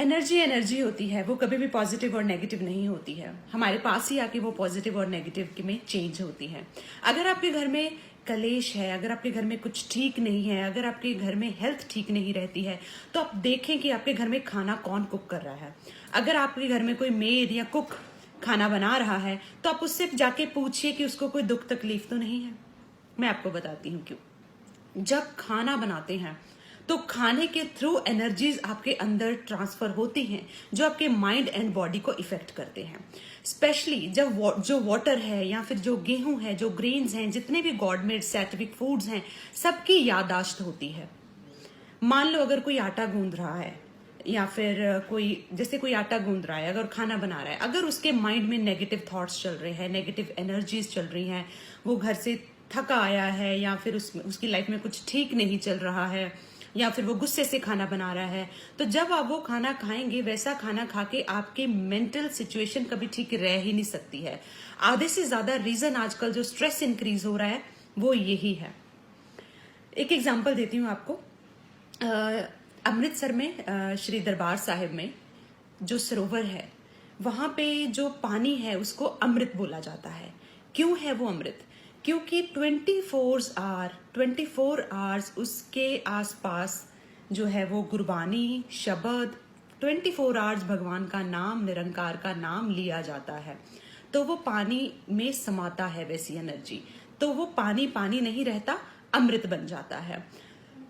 Energy energy होती है, वो कभी भी पॉजिटिव और नेगेटिव नहीं होती है। हमारे पास ही आके वो पॉजिटिव और नेगेटिव में चेंज होती है। अगर आपके घर में कलेश है, अगर आपके घर में कुछ ठीक नहीं है, अगर आपके घर में हेल्थ ठीक नहीं रहती है, तो आप देखें कि आपके घर में खाना कौन कुक कर रहा है। अगर आपके घर में कोई मेड या कुक खाना बना रहा है तो आप उससे जाके पूछिए कि उसको कोई दुख तकलीफ तो नहीं है। मैं आपको बताती हूँ क्यों। जब खाना बनाते हैं तो खाने के थ्रू एनर्जीज आपके अंदर ट्रांसफर होती हैं जो आपके माइंड एंड बॉडी को इफेक्ट करते हैं। स्पेशली जब जो वाटर है या फिर जो गेहूं है, जो ग्रेन्स हैं, जितने भी गॉड मेड सैत्विक फूड्स हैं, सबकी याददाश्त होती है। मान लो अगर कोई आटा गूंद रहा है या फिर कोई आटा गूंद रहा है, अगर खाना बना रहा है, अगर उसके माइंड में नेगेटिव थॉट्स चल रहे हैं, नेगेटिव एनर्जीज चल रही हैं, वो घर से थका आया है या फिर उसकी लाइफ में कुछ ठीक नहीं चल रहा है या फिर वो गुस्से से खाना बना रहा है, तो जब आप वो खाना खाएंगे, वैसा खाना खा के आपकी मेंटल सिचुएशन कभी ठीक रह ही नहीं सकती है। आधे से ज्यादा रीजन आजकल जो स्ट्रेस इंक्रीज हो रहा है वो यही है। एक एग्जांपल देती हूँ आपको। अमृतसर में श्री दरबार साहिब में जो सरोवर है, वहां पे जो पानी है उसको अमृत बोला जाता है। क्यों है वो अमृत? क्योंकि 24 आवर्स उसके आसपास जो है वो गुरबानी, शब्द, 24 आवर्स भगवान का नाम, निरंकार का नाम लिया जाता है। तो वो पानी में समाता है वैसी एनर्जी, तो वो पानी पानी नहीं रहता, अमृत बन जाता है।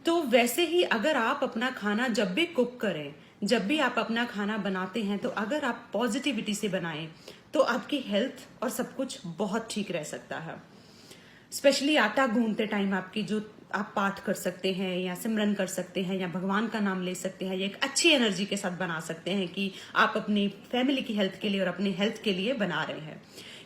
तो वैसे ही अगर आप अपना खाना जब भी कुक करें, जब भी आप अपना खाना बनाते हैं, तो अगर आप पॉजिटिविटी से बनाएं तो आपकी हेल्थ और सब कुछ बहुत ठीक रह सकता है। स्पेशली आटा गूंदते टाइम आपकी जो आप पाठ कर सकते हैं या सिमरन कर सकते हैं या भगवान का नाम ले सकते हैं, या एक अच्छी एनर्जी के साथ बना सकते हैं कि आप अपनी फैमिली की हेल्थ के लिए और अपनी हेल्थ के लिए बना रहे हैं।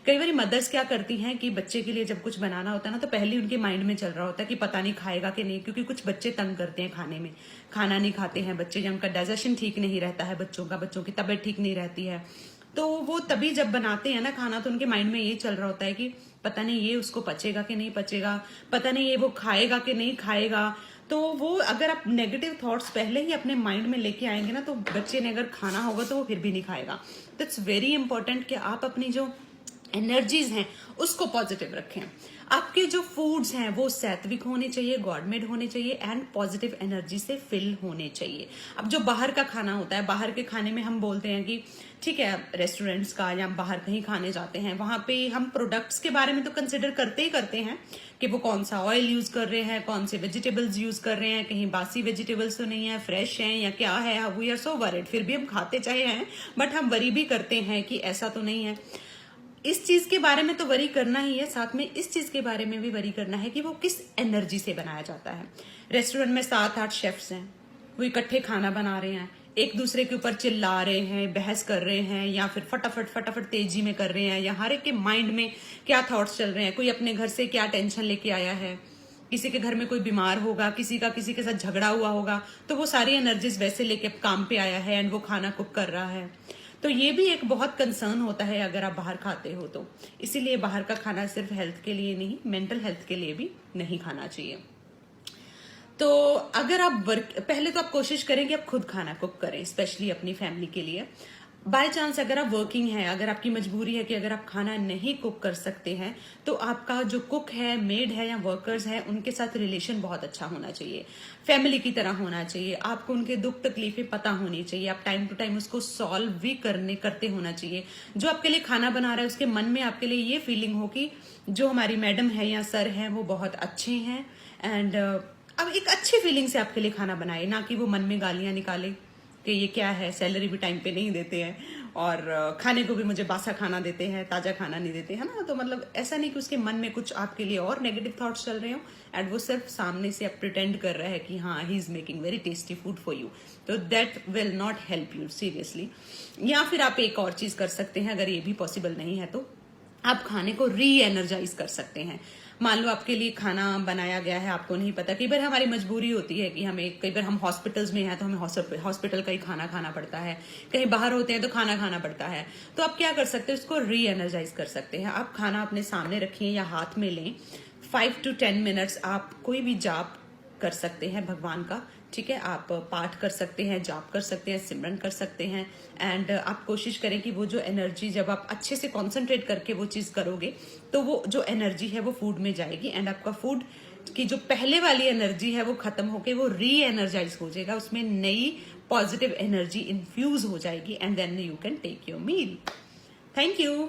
कई बार मदर्स क्या करती हैं कि बच्चे के लिए जब कुछ बनाना होता है ना, तो पहले उनके माइंड में चल रहा होता है कि पता नहीं खाएगा कि नहीं, क्योंकि कुछ बच्चे तंग करते हैं खाने में, खाना नहीं खाते हैं बच्चे, या उनका डाइजेशन ठीक नहीं रहता है बच्चों की तबीयत ठीक नहीं रहती है, तो वो तभी जब बनाते हैं ना खाना, तो उनके माइंड में ये चल रहा होता है कि पता नहीं ये उसको पचेगा कि नहीं पचेगा, पता नहीं ये वो खाएगा कि नहीं खाएगा। तो वो अगर आप नेगेटिव थॉट्स पहले ही अपने माइंड में लेके आएंगे ना, तो बच्चे ने अगर खाना होगा तो वो फिर भी नहीं खाएगा। तो इट्स वेरी इंपॉर्टेंट कि आप अपनी जो एनर्जीज हैं उसको पॉजिटिव रखें। आपके जो फूड्स हैं वो सात्विक होने चाहिए, गॉड मेड होने चाहिए एंड पॉजिटिव एनर्जी से फिल होने चाहिए। अब जो बाहर का खाना होता है, बाहर के खाने में हम बोलते हैं कि ठीक है, रेस्टोरेंट्स का या बाहर कहीं खाने जाते हैं, वहां पे हम प्रोडक्ट्स के बारे में तो कंसिडर करते ही करते हैं कि वो कौन सा ऑयल यूज कर रहे हैं, कौन से वेजिटेबल्स यूज कर रहे हैं, कहीं बासी वेजिटेबल्स तो नहीं है, फ्रेश हैं या क्या है। वी आर सो वरीड, फिर भी हम खाते चाहे हैं, बट हम वरी भी करते हैं कि ऐसा तो नहीं है। इस चीज के बारे में तो वरी करना ही है, साथ में इस चीज के बारे में भी वरी करना है कि वो किस एनर्जी से बनाया जाता है। रेस्टोरेंट में 7-8 शेफ्स हैं, वो इकट्ठे खाना बना रहे हैं, एक दूसरे के ऊपर चिल्ला रहे हैं, बहस कर रहे हैं, या फिर फटाफट तेजी में कर रहे हैं, या हर एक के माइंड में क्या थॉट्स चल रहे हैं, कोई अपने घर से क्या टेंशन लेके आया है, किसी के घर में कोई बीमार होगा, किसी के साथ झगड़ा हुआ होगा, तो वो सारी एनर्जीज वैसे लेके काम पे आया है एंड वो खाना कुक कर रहा है। तो ये भी एक बहुत कंसर्न होता है अगर आप बाहर खाते हो तो। इसीलिए बाहर का खाना सिर्फ हेल्थ के लिए नहीं, मेंटल हेल्थ के लिए भी नहीं खाना चाहिए। तो अगर आप पहले तो आप कोशिश करें कि आप खुद खाना कुक करें, स्पेशली अपनी फैमिली के लिए। बाय चांस अगर आप वर्किंग है, अगर आपकी मजबूरी है कि अगर आप खाना नहीं कुक कर सकते हैं, तो आपका जो कुक है, मेड है या वर्कर्स है, उनके साथ रिलेशन बहुत अच्छा होना चाहिए, फैमिली की तरह होना चाहिए। आपको उनके दुख तकलीफें पता होनी चाहिए, आप टाइम टू टाइम उसको सॉल्व भी करते होना चाहिए। जो आपके लिए खाना बना रहा है उसके मन में आपके लिए ये फीलिंग हो कि जो हमारी मैडम है या सर है वो बहुत अच्छे हैं, एंड अब एक अच्छी फीलिंग से आपके लिए खाना बनाए, ना कि वो मन में गालियां निकाले कि ये क्या है, सैलरी भी टाइम पे नहीं देते हैं और खाने को भी मुझे बासा खाना देते हैं, ताजा खाना नहीं देते, है ना। तो मतलब ऐसा नहीं कि उसके मन में कुछ आपके लिए और नेगेटिव थॉट्स चल रहे हो एंड वो सिर्फ सामने से अब प्रिटेंड कर रहा है कि हाँ, he is making very tasty food for you. तो that will not help you seriously. या फिर आप एक और चीज कर सकते हैं, अगर ये भी पॉसिबल नहीं है तो आप खाने को री एनर्जाइज कर सकते हैं। मान लो आपके लिए खाना बनाया गया है, आपको नहीं पता, कई बार हमारी मजबूरी होती है कि कई बार हम हॉस्पिटल्स में हैं तो हमें हॉस्पिटल का ही खाना खाना पड़ता है, कहीं बाहर होते हैं तो खाना खाना पड़ता है। तो आप क्या कर सकते हैं, उसको री एनर्जाइज कर सकते हैं। आप खाना अपने सामने रखिए या हाथ में लें, 5 to 10 मिनट्स आप कोई भी जाप कर सकते हैं भगवान का ठीक है, आप पाठ कर सकते हैं, जाप कर सकते हैं, सिमरन कर सकते हैं। एंड आप कोशिश करें कि वो जो एनर्जी, जब आप अच्छे से कॉन्सेंट्रेट करके वो चीज करोगे तो वो जो एनर्जी है वो फूड में जाएगी, एंड आपका फूड की जो पहले वाली एनर्जी है वो खत्म होके वो री एनर्जाइज हो जाएगा, उसमें नई पॉजिटिव एनर्जी इन्फ्यूज हो जाएगी, and then you can take your meal. Thank you.